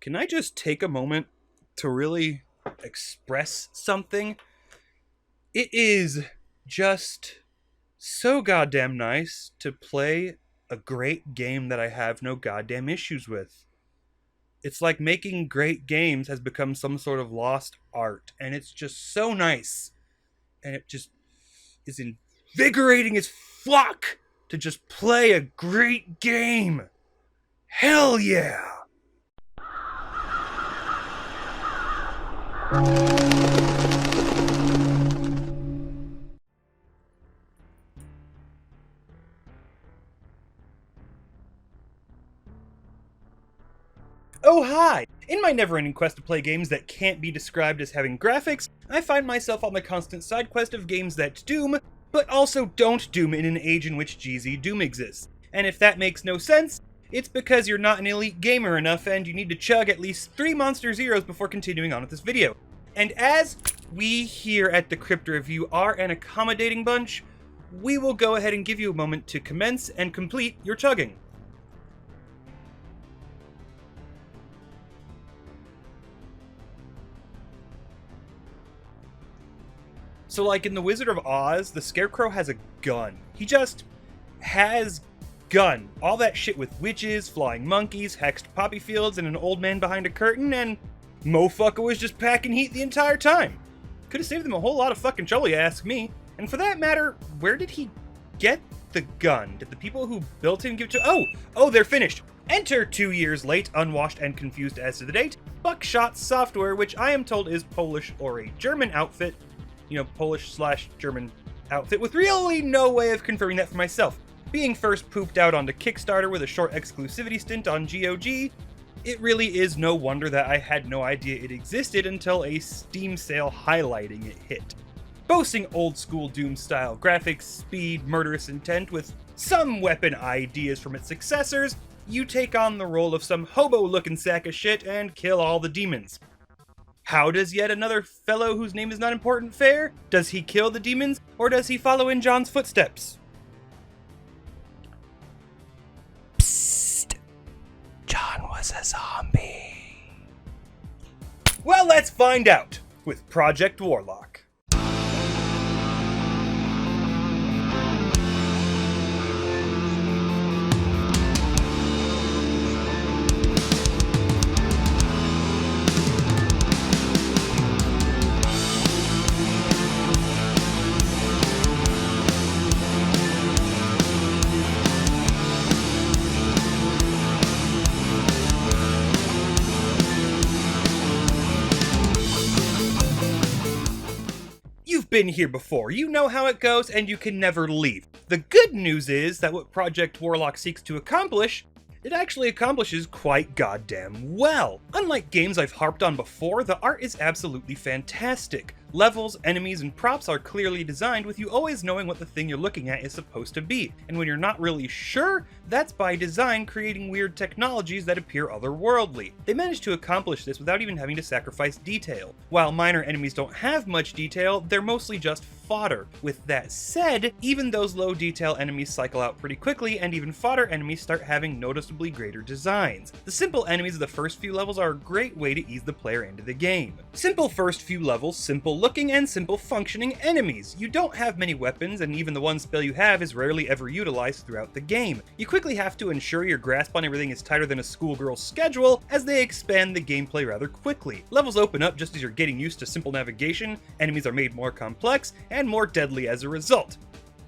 Can I just take a moment to really express something? It is just so goddamn nice to play a great game that I have no goddamn issues with. It's like making great games has become some sort of lost art, and it's just so nice. And it just is invigorating as fuck to just play a great game. Hell yeah! Oh hi! In my never-ending quest to play games that can't be described as having graphics, I find myself on the constant side quest of games that doom, but also don't doom in an age in which GZ Doom exists. And if that makes no sense, it's because you're not an elite gamer enough and you need to chug at least 3 Monster Zeros before continuing on with this video. And as we here at the Crypt Revue are an accommodating bunch, we will go ahead and give you a moment to commence and complete your chugging. So like in The Wizard of Oz, the Scarecrow has a gun. He just has gun. All that shit with witches, flying monkeys, hexed poppy fields, and an old man behind a curtain, and mofucker was just packing heat the entire time. Could have saved them a whole lot of fucking trouble, you ask me. And for that matter, where did he get the gun? Did the people who built him give it to— Oh, they're finished. Enter 2 years late, unwashed and confused as to the date, Buckshot Software, which I am told is Polish or a German outfit. Polish/German outfit, with really no way of confirming that for myself. Being first pooped out onto Kickstarter with a short exclusivity stint on GOG, it really is no wonder that I had no idea it existed until a Steam sale highlighting it hit. Boasting old school Doom-style graphics, speed, murderous intent, with some weapon ideas from its successors, you take on the role of some hobo-looking sack of shit and kill all the demons. How does yet another fellow whose name is not important fare? Does he kill the demons, or does he follow in John's footsteps? Psst. John was a zombie. Well, let's find out with Project Warlock. You've been here before, you know how it goes, and you can never leave. The good news is that what Project Warlock seeks to accomplish, it actually accomplishes quite goddamn well. Unlike games I've harped on before, the art is absolutely fantastic. Levels, enemies, and props are clearly designed with you always knowing what the thing you're looking at is supposed to be. And when you're not really sure, that's by design creating weird technologies that appear otherworldly. They managed to accomplish this without even having to sacrifice detail. While minor enemies don't have much detail, they're mostly just fodder. With that said, even those low detail enemies cycle out pretty quickly, and even fodder enemies start having noticeably greater designs. The simple enemies of the first few levels are a great way to ease the player into the game. Simple first few levels, simple looking and simple functioning enemies. You don't have many weapons, and even the one spell you have is rarely ever utilized throughout the game. You quickly have to ensure your grasp on everything is tighter than a schoolgirl's schedule, as they expand the gameplay rather quickly. Levels open up just as you're getting used to simple navigation, enemies are made more complex, and more deadly as a result.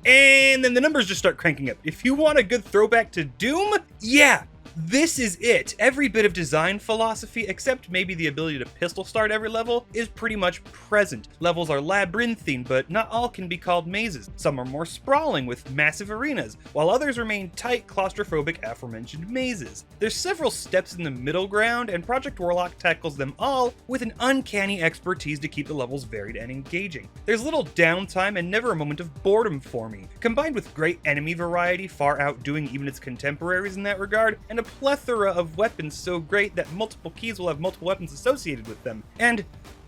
And then the numbers just start cranking up. If you want a good throwback to Doom, yeah! This is it. Every bit of design philosophy, except maybe the ability to pistol start every level, is pretty much present. Levels are labyrinthine, but not all can be called mazes. Some are more sprawling with massive arenas, while others remain tight, claustrophobic aforementioned mazes. There's several steps in the middle ground, and Project Warlock tackles them all with an uncanny expertise to keep the levels varied and engaging. There's little downtime and never a moment of boredom for me. Combined with great enemy variety, far outdoing even its contemporaries in that regard, and a plethora of weapons so great that multiple keys will have multiple weapons associated with them. And,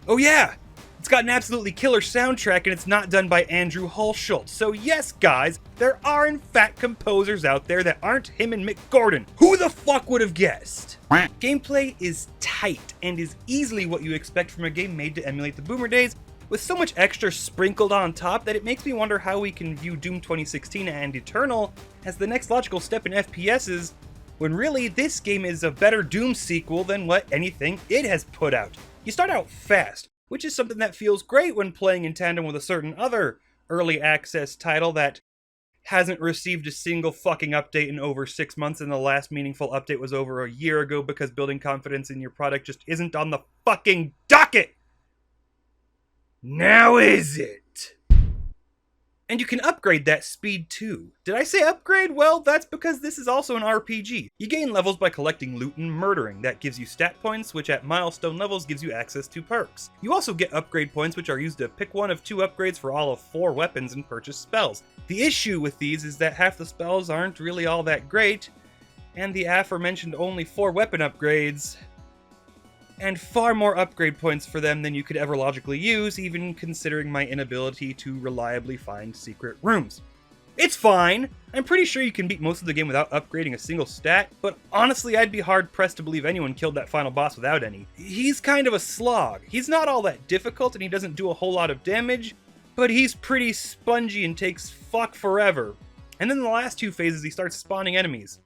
oh yeah, It's got an absolutely killer soundtrack, and it's not done by Andrew Hulshult. So yes, guys, there are in fact composers out there that aren't him and Mick Gordon. Who the fuck would have guessed? Gameplay is tight and is easily what you expect from a game made to emulate the boomer days, with so much extra sprinkled on top that it makes me wonder how we can view Doom 2016 and Eternal as the next logical step in FPSs, when really this game is a better Doom sequel than what anything it has put out. You start out fast, which is something that feels great when playing in tandem with a certain other early access title that hasn't received a single fucking update in over 6 months, and the last meaningful update was over a year ago because building confidence in your product just isn't on the fucking docket! Now is it? And you can upgrade that speed too. Did I say upgrade? Well, that's because this is also an RPG. You gain levels by collecting loot and murdering. That gives you stat points, which at milestone levels gives you access to perks. You also get upgrade points, which are used to pick one of 2 upgrades for all of 4 weapons and purchase spells. The issue with these is that half the spells aren't really all that great, and the aforementioned only 4 weapon upgrades, and far more upgrade points for them than you could ever logically use, even considering my inability to reliably find secret rooms. It's fine! I'm pretty sure you can beat most of the game without upgrading a single stat, but honestly I'd be hard-pressed to believe anyone killed that final boss without any. He's kind of a slog. He's not all that difficult and he doesn't do a whole lot of damage, but he's pretty spongy and takes fuck forever. And then in the last 2 phases he starts spawning enemies.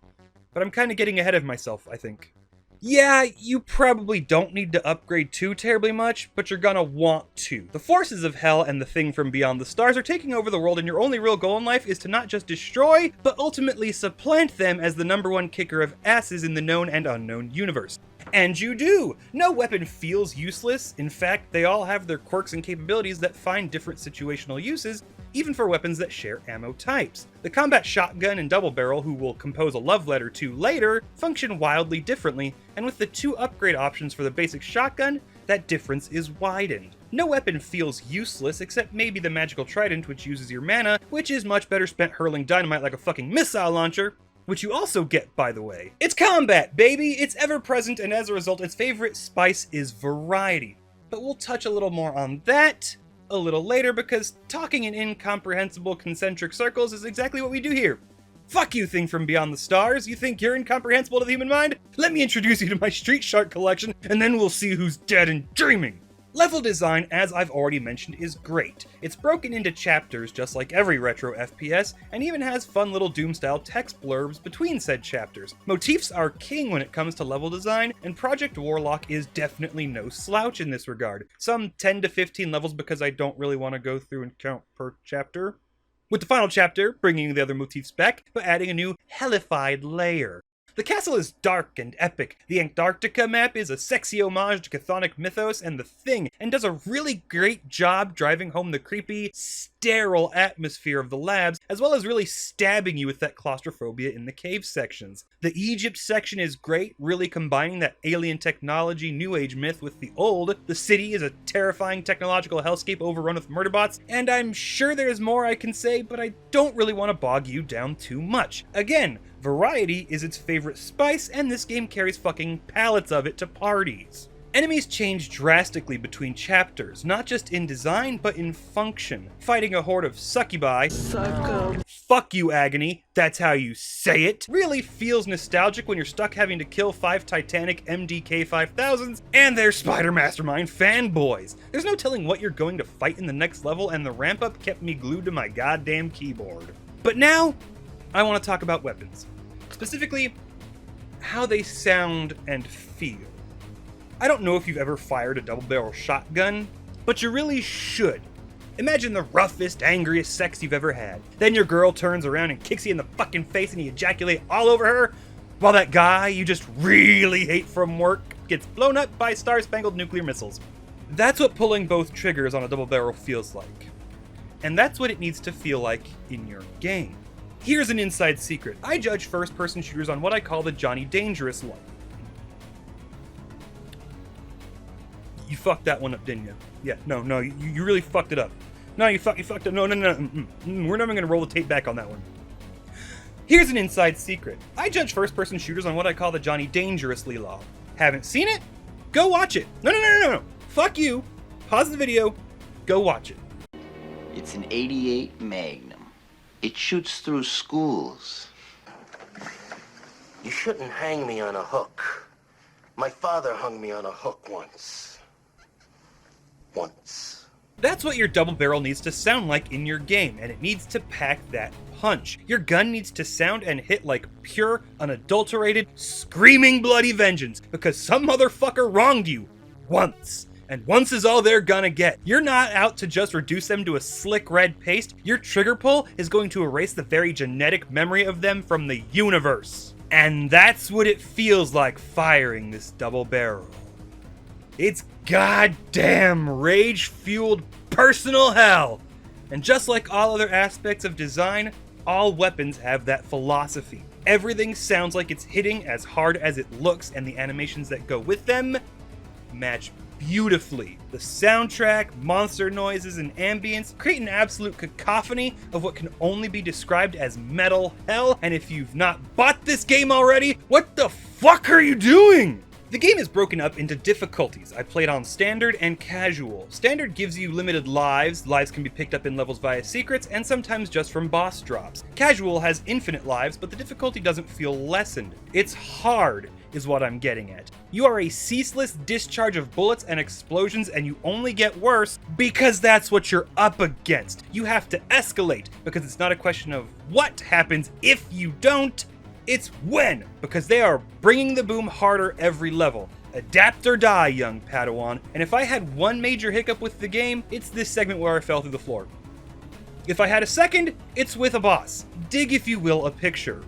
But I'm kinda getting ahead of myself, I think. Yeah, you probably don't need to upgrade too terribly much, but you're gonna want to. The forces of hell and the thing from beyond the stars are taking over the world, and your only real goal in life is to not just destroy, but ultimately supplant them as the #1 kicker of asses in the known and unknown universe. And you do! No weapon feels useless. In fact, they all have their quirks and capabilities that find different situational uses, even for weapons that share ammo types. The combat shotgun and double barrel, who we'll compose a love letter to later, function wildly differently, and with the 2 upgrade options for the basic shotgun, that difference is widened. No weapon feels useless except maybe the magical trident, which uses your mana, which is much better spent hurling dynamite like a fucking missile launcher, which you also get, by the way. It's combat, baby! It's ever-present, and as a result, its favorite spice is variety. But we'll touch a little more on that a little later, because talking in incomprehensible concentric circles is exactly what we do here. Fuck you, thing from beyond the stars! You think you're incomprehensible to the human mind? Let me introduce you to my Street Shark collection, and then we'll see who's dead and dreaming! Level design, as I've already mentioned, is great. It's broken into chapters just like every retro FPS, and even has fun little Doom-style text blurbs between said chapters. Motifs are king when it comes to level design, and Project Warlock is definitely no slouch in this regard. Some 10 to 15 levels because I don't really want to go through and count per chapter. With the final chapter bringing the other motifs back, but adding a new hellified layer. The castle is dark and epic. The Antarctica map is a sexy homage to chthonic mythos and the Thing, and does a really great job driving home the creepy, sterile atmosphere of the labs, as well as really stabbing you with that claustrophobia in the cave sections. The Egypt section is great, really combining that alien technology New Age myth with the old. The city is a terrifying technological hellscape overrun with murderbots, and I'm sure there's more I can say, but I don't really want to bog you down too much. Again, variety is its favorite spice, and this game carries fucking pallets of it to parties. Enemies change drastically between chapters, not just in design, but in function. Fighting a horde of succubi, fuck you agony, that's how you say it, really feels nostalgic when you're stuck having to kill 5 Titanic MDK 5000s and their Spider Mastermind fanboys. There's no telling what you're going to fight in the next level, and the ramp up kept me glued to my goddamn keyboard. But now, I want to talk about weapons. Specifically, how they sound and feel. I don't know if you've ever fired a double-barrel shotgun, but you really should. Imagine the roughest, angriest sex you've ever had. Then your girl turns around and kicks you in the fucking face and you ejaculate all over her, while that guy you just really hate from work gets blown up by star-spangled nuclear missiles. That's what pulling both triggers on a double-barrel feels like. And that's what it needs to feel like in your game. Here's an inside secret. I judge first-person shooters on what I call the Johnny Dangerous law. You fucked that one up, didn't you? Yeah, no, you really fucked it up. No, you fucked it. No. We're never gonna roll the tape back on that one. Here's an inside secret. I judge first-person shooters on what I call the Johnny Dangerously law. Haven't seen it? Go watch it. No. Fuck you. Pause the video. Go watch it. It's an '88 Magnum. It shoots through schools. You shouldn't hang me on a hook. My father hung me on a hook once. That's what your double barrel needs to sound like in your game, and it needs to pack that punch. Your gun needs to sound and hit like pure, unadulterated, screaming bloody vengeance, because some motherfucker wronged you once. And once is all they're gonna get. You're not out to just reduce them to a slick red paste. Your trigger pull is going to erase the very genetic memory of them from the universe. And that's what it feels like firing this double barrel. It's goddamn rage-fueled personal hell! And just like all other aspects of design, all weapons have that philosophy. Everything sounds like it's hitting as hard as it looks, and the animations that go with them match beautifully. The soundtrack, monster noises, and ambience create an absolute cacophony of what can only be described as metal hell, and if you've not bought this game already, what the fuck are you doing? The game is broken up into difficulties. I played on Standard and Casual. Standard gives you limited lives. Lives can be picked up in levels via secrets, and sometimes just from boss drops. Casual has infinite lives, but the difficulty doesn't feel lessened. It's hard, is what I'm getting at. You are a ceaseless discharge of bullets and explosions, and you only get worse because that's what you're up against. You have to escalate, because it's not a question of what happens if you don't, it's when, because they are bringing the boom harder every level. Adapt or die, young Padawan. And if I had one major hiccup with the game, it's this segment where I fell through the floor. If I had a second, it's with a boss. Dig, if you will, a picture.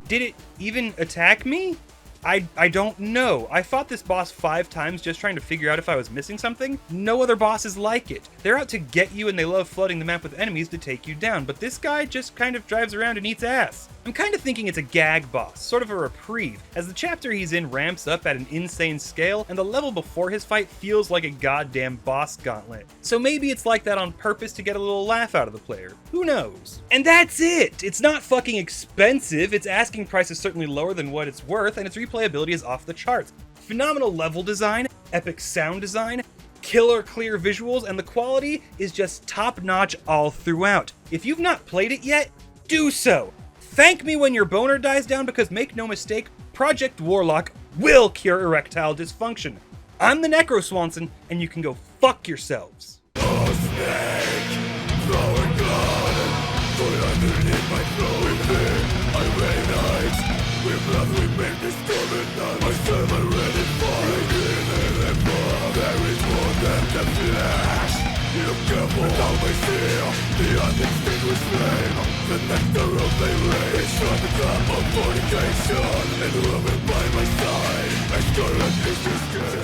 Did it even attack me? I don't know. I fought this boss 5 times just trying to figure out if I was missing something. No other boss is like it. They're out to get you and they love flooding the map with enemies to take you down, but this guy just kind of drives around and eats ass. I'm kind of thinking it's a gag boss, sort of a reprieve, as the chapter he's in ramps up at an insane scale and the level before his fight feels like a goddamn boss gauntlet. So maybe it's like that on purpose to get a little laugh out of the player. Who knows? And that's it! It's not fucking expensive, its asking price is certainly lower than what it's worth, and its replayability is off the charts. Phenomenal level design, epic sound design, killer clear visuals, and the quality is just top-notch all throughout. If you've not played it yet, do so! Thank me when your boner dies down, because make no mistake, Project Warlock will cure erectile dysfunction. I'm the Necroswanson, and you can go fuck yourselves. You careful how they steal the undistinguished flame. The nectar of thy rage on the top of fornication, and whoever by my side, my scarlet is your skin.